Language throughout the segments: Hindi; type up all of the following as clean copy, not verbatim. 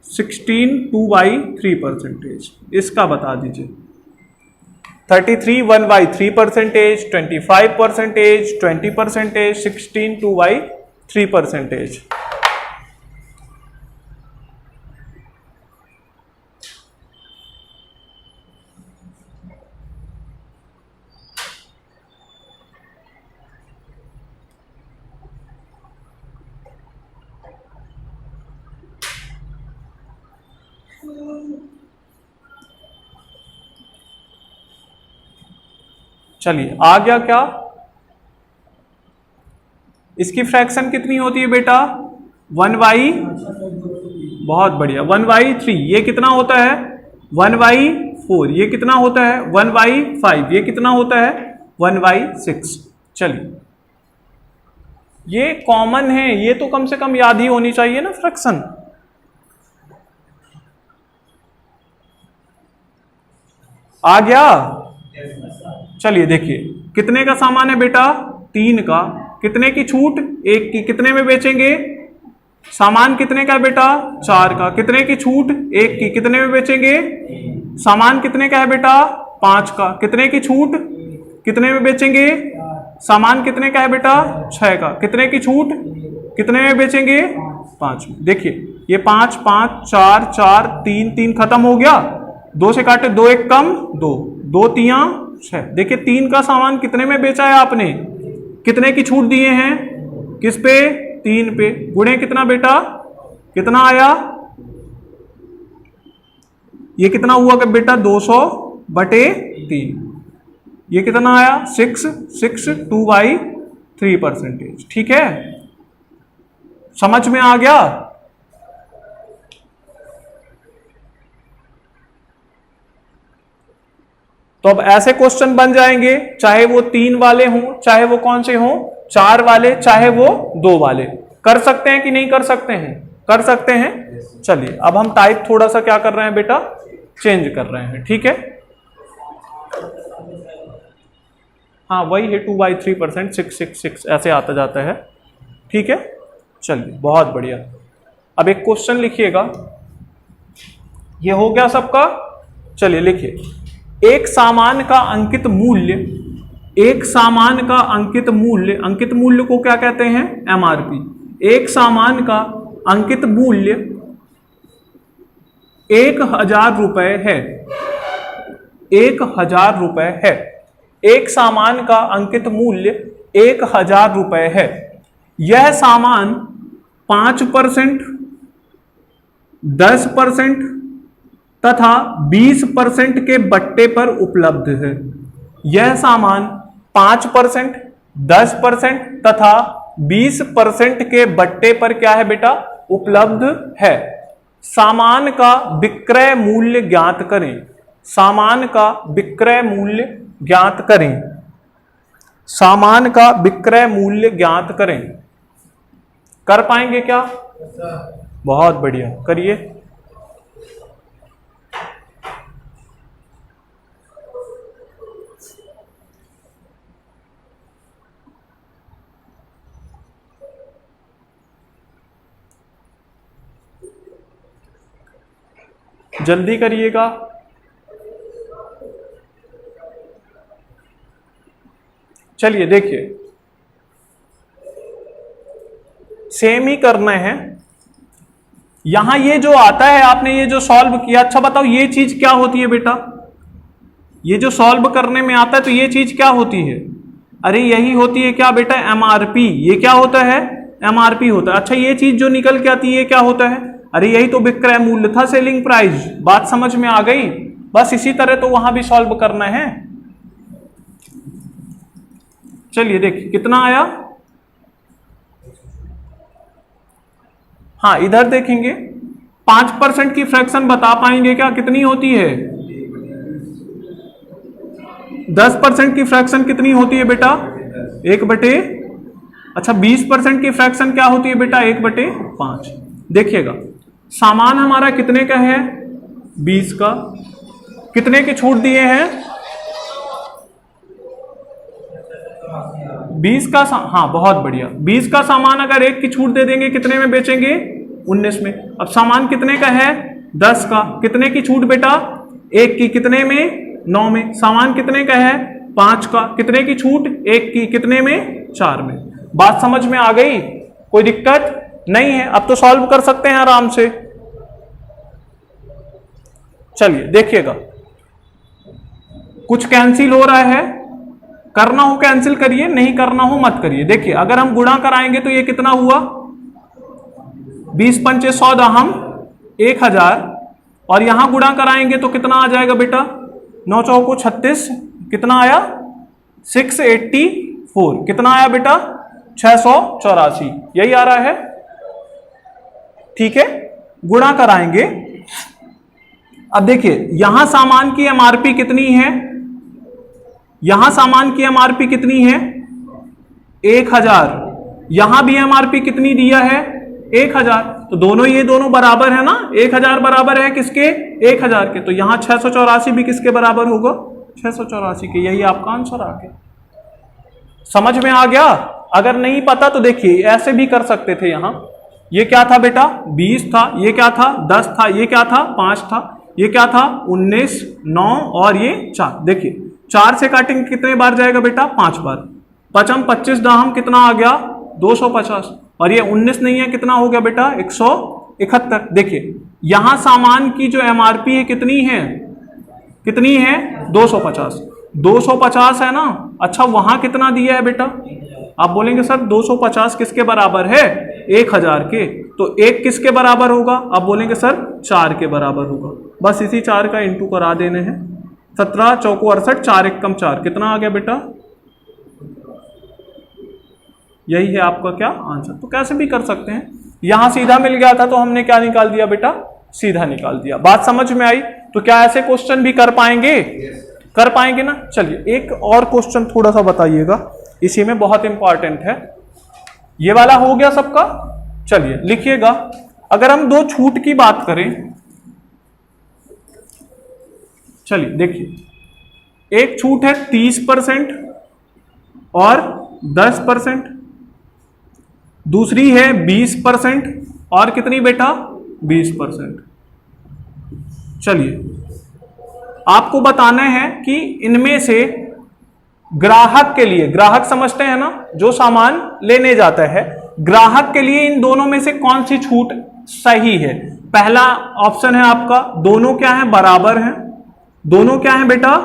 16 2/3%, इसका बता दीजिए। 33 1/3%, 25%, 20%, 16 2/3%। चलिए आ गया क्या? इसकी फ्रैक्शन कितनी होती है बेटा? 1/, बहुत बढ़िया, 1/3। ये कितना होता है? 1/4। ये कितना होता है? 1/5। ये कितना होता है? 1/6। चलिए ये कॉमन है, ये तो कम से कम याद ही होनी चाहिए ना फ्रैक्शन। आ गया? चलिए देखिए, कितने का सामान है बेटा? 3 का। कितने की छूट? 1 की। कितने में बेचेंगे? सामान कितने का है बेटा? 4 का। कितने की छूट? 1 की। कितने में बेचेंगे? सामान कितने का है बेटा? 5 का। कितने की छूट? कितने में बेचेंगे? सामान कितने का है बेटा? 6 का। कितने की छूट? कितने में बेचेंगे? 5 में। देखिए ये 5 5 4 4 3 3 खत्म हो गया। 2 से काटे 2 1 कम 2 2 3 6। देखिए 3 का सामान कितने में बेचा है आपने? कितने की छूट दिए हैं? किस पे? 3 पे। गुणे कितना बेटा? कितना आया? ये कितना हुआ कि बेटा? 200/3। ये कितना आया? 6 6 2/3%। ठीक है, समझ में आ गया? तो अब ऐसे क्वेश्चन बन जाएंगे, चाहे वो 3 वाले हों, चाहे वो कौन से हों, 4 वाले, चाहे वो 2 वाले। कर सकते हैं कि नहीं कर सकते हैं? कर सकते हैं। चलिए अब हम टाइप थोड़ा सा क्या कर रहे हैं बेटा? चेंज कर रहे हैं। ठीक है, हाँ वही है 2/3%, 666 ऐसे आता जाता है। ठीक है, चलिए बहुत बढ़िया। अब एक क्वेश्चन लिखिएगा। ये हो गया सबका। चलिए लिखिए, एक सामान का अंकित मूल्य, एक सामान का अंकित मूल्य, अंकित मूल्य को क्या कहते हैं? MRP। एक सामान का अंकित मूल्य 1000 रुपए है। 1000 रुपए है। एक सामान का अंकित मूल्य 1000 रुपए है। यह सामान 5%, 10% तथा 20% के बट्टे पर उपलब्ध है। यह सामान 5%, 10% तथा 20% के बट्टे पर क्या है बेटा? उपलब्ध है। सामान का विक्रय मूल्य ज्ञात करें। सामान का विक्रय मूल्य ज्ञात करें। सामान का विक्रय मूल्य ज्ञात करें। कर पाएंगे क्या? बहुत बढ़िया, करिए। जल्दी करिएगा। चलिए देखिए, सेम ही करना है। यहां ये जो आता है, आपने ये जो सॉल्व किया, अच्छा बताओ ये चीज क्या होती है बेटा? ये जो सॉल्व करने में आता है तो ये चीज क्या होती है? अरे यही होती है क्या बेटा? MRP। ये क्या होता है? MRP होता है। अच्छा ये चीज जो निकल के आती है ये क्या होता है? अरे यही तो विक्रय मूल्य था, सेलिंग प्राइस। बात समझ में आ गई? बस इसी तरह तो वहां भी सॉल्व करना है। चलिए देखिए कितना आया। हाँ इधर देखेंगे, 5% की फ्रैक्शन बता पाएंगे क्या कितनी होती है? 10% की फ्रैक्शन कितनी होती है बेटा? 1/। अच्छा 20% की फ्रैक्शन क्या होती है बेटा? 1/5। देखिएगा सामान हमारा कितने का है? 20 का। कितने की छूट दिए हैं? 20 का। हाँ बहुत बढ़िया। 20 का सामान अगर 1 की छूट दे देंगे कितने में बेचेंगे? 19 में। अब सामान कितने का है 10 का, कितने की छूट बेटा 1 की, कितने में 9 में। सामान कितने का है 5 का, कितने की छूट 1 की, कितने में 4 में। बात समझ में आ गई, कोई दिक्कत नहीं है। अब तो सॉल्व कर सकते हैं आराम से। चलिए देखिएगा, कुछ कैंसिल हो रहा है, करना हो कैंसिल करिए, नहीं करना हो मत करिए। देखिए अगर हम गुणा कराएंगे तो ये कितना हुआ 20 पंचे 100 दाहम 1000, और यहां गुणा कराएंगे तो कितना आ जाएगा बेटा 9 चौको 36, कितना आया 684, कितना आया बेटा 684, यही आ रहा है। ठीक है, गुणा कराएंगे। अब देखिए यहां सामान की एमआरपी कितनी है, यहां सामान की एमआरपी कितनी है 1000, यहां भी एमआरपी कितनी दिया है 1000, तो दोनों ये दोनों बराबर है ना, 1000 बराबर है किसके 1000 के, तो यहां 684 भी किसके बराबर होगा 684 के। यही आपका आंसर आ गया। समझ में आ गया। अगर नहीं पता तो देखिए ऐसे भी कर सकते थे। यहां ये क्या था बेटा 20 था, ये क्या था 10 था, ये क्या था 5 था, ये क्या था 19, 9 और ये 4। देखिए 4 से काटेंगे कितने बार जाएगा बेटा 5 बार। 5 25 दाहम कितना आ गया 250, और ये 19 नहीं है, कितना हो गया बेटा 171। देखिए यहां सामान की जो एमआरपी है कितनी है 250, 250 है ना। अच्छा वहां कितना दिया है बेटा, आप बोलेंगे सर 250 किसके बराबर है 1000 के, तो 1 किसके बराबर होगा, आप बोलेंगे सर 4 के बराबर होगा। बस इसी 4 का इंटू करा देने हैं। 17 चौको 68, 4 1 कम 4, कितना आ गया बेटा, यही है आपका क्या आंसर। तो कैसे भी कर सकते हैं, यहां सीधा मिल गया था तो हमने क्या निकाल दिया बेटा सीधा निकाल दिया। बात समझ में आई। तो क्या ऐसे क्वेश्चन भी कर पाएंगे कर पाएंगे ना। चलिए एक और क्वेश्चन थोड़ा सा बताइएगा, इसी में बहुत इंपॉर्टेंट है। ये वाला हो गया सबका। चलिए लिखिएगा, अगर हम 2 छूट की बात करें, चलिए देखिए एक छूट है 30% और 10%, दूसरी है 20% और कितनी बेटा 20%। चलिए आपको बताना है कि इनमें से ग्राहक के लिए, ग्राहक समझते हैं ना जो सामान लेने जाता है, ग्राहक के लिए इन दोनों में से कौन सी छूट सही है। पहला ऑप्शन है आपका दोनों क्या है बराबर हैं, दोनों क्या है बेटा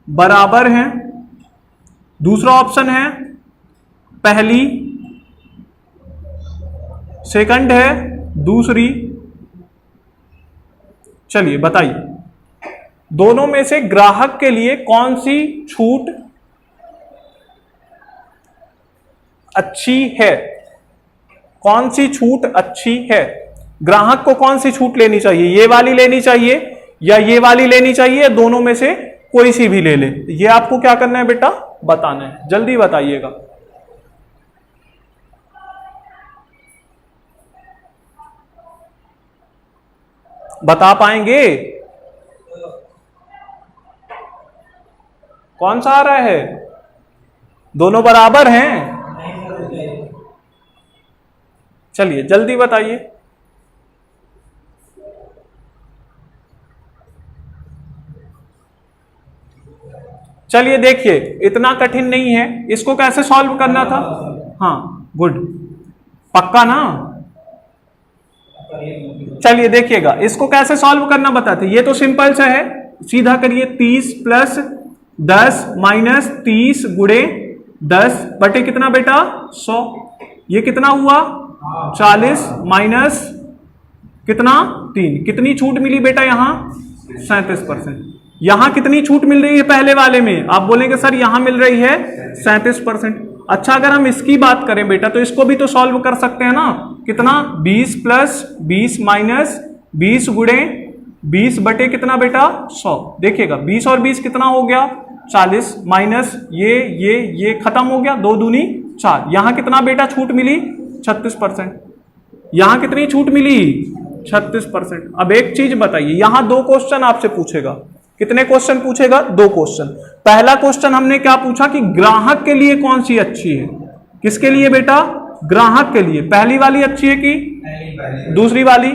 बराबर हैं। दूसरा ऑप्शन है पहली, सेकंड है दूसरी। चलिए बताइए दोनों में से ग्राहक के लिए कौन सी छूट अच्छी है, कौन सी छूट अच्छी है। ग्राहक को कौन सी छूट लेनी चाहिए, ये वाली लेनी चाहिए या ये वाली लेनी चाहिए, दोनों में से कोई सी भी ले ले। ये आपको क्या करना है बेटा बताना है, जल्दी बताइएगा। बता पाएंगे कौन सा आ रहा है, दोनों बराबर हैं। चलिए जल्दी बताइए। चलिए देखिए इतना कठिन नहीं है, इसको कैसे सॉल्व करना था। हाँ गुड, पक्का ना। चलिए देखिएगा इसको कैसे सॉल्व करना बताते। ये तो सिंपल सा है, सीधा करिए 30 प्लस 10 माइनस 30 गुणे 10 बटे कितना बेटा 100, ये कितना हुआ 40 माइनस कितना 3, कितनी छूट मिली बेटा यहां 37%। यहां कितनी छूट मिल रही है पहले वाले में, आप बोलेंगे सर यहां मिल रही है 37%। अच्छा अगर हम इसकी बात करें बेटा तो इसको भी तो सॉल्व कर सकते हैं ना, कितना 20 प्लस 20 माइनस 20 गुणे 20 बटे कितना बेटा 100। देखिएगा 20 और 20 कितना हो गया 40 माइनस ये खत्म हो गया, 2 दूनी 4। यहां कितना बेटा छूट मिली 36%, यहां कितनी छूट मिली 36%। अब एक चीज बताइए, यहां 2 क्वेश्चन आपसे पूछेगा, कितने क्वेश्चन पूछेगा 2 क्वेश्चन। पहला क्वेश्चन हमने क्या पूछा कि ग्राहक के लिए कौन सी अच्छी है, किसके लिए बेटा ग्राहक के लिए पहली वाली अच्छी है कि दूसरी वाली?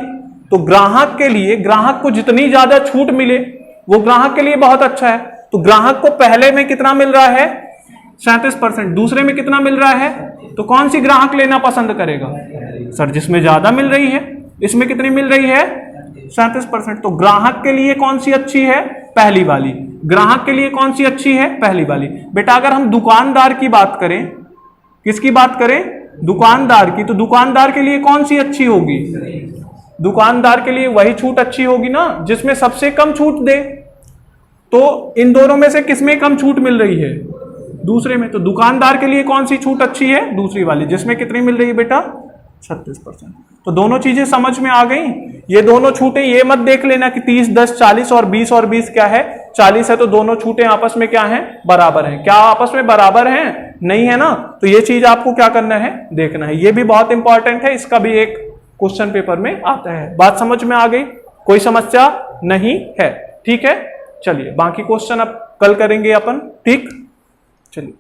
तो ग्राहक के लिए, ग्राहक को जितनी ज्यादा छूट मिले वो ग्राहक के लिए बहुत अच्छा है। तो ग्राहक को पहले में कितना मिल रहा है? 37%। दूसरे में कितना मिल रहा है? तो कौन सी ग्राहक लेना पसंद करेगा? सर जिसमें ज्यादा मिल रही है। इसमें कितनी मिल रही है? 37%। तो ग्राहक के लिए कौन सी अच्छी है? पहली वाली। ग्राहक के लिए कौन सी अच्छी है? पहली वाली। बेटा अगर हम दुकानदार की बात करें, किसकी बात करें? दुकानदार की, तो दुकानदार के लिए कौन सी अच्छी होगी? दुकानदार के लिए वही छूट अच्छी होगी ना जिसमें सबसे कम छूट दे। तो इन दोनों में से किसमें कम छूट मिल रही है? दूसरे में। तो दुकानदार के लिए कौन सी छूट अच्छी है? दूसरी वाली, जिसमें कितनी मिल रही है बेटा? 36%। तो दोनों चीजें समझ में आ गई। ये दोनों छूटें ये मत देख लेना कि 30, 10, 40 और 20 क्या है? 40 है। तो दोनों छूटें आपस में क्या हैं? बराबर हैं। क्या आपस में बराबर हैं? नहीं है ना। तो ये चीज आपको क्या करना है? देखना है। ये भी बहुत इंपॉर्टेंट है, इसका भी एक क्वेश्चन पेपर में आता है। बात समझ में आ गई? कोई समस्या नहीं है? ठीक है, चलिए बाकी क्वेश्चन अब कल करेंगे अपन। ठीक, चलिए।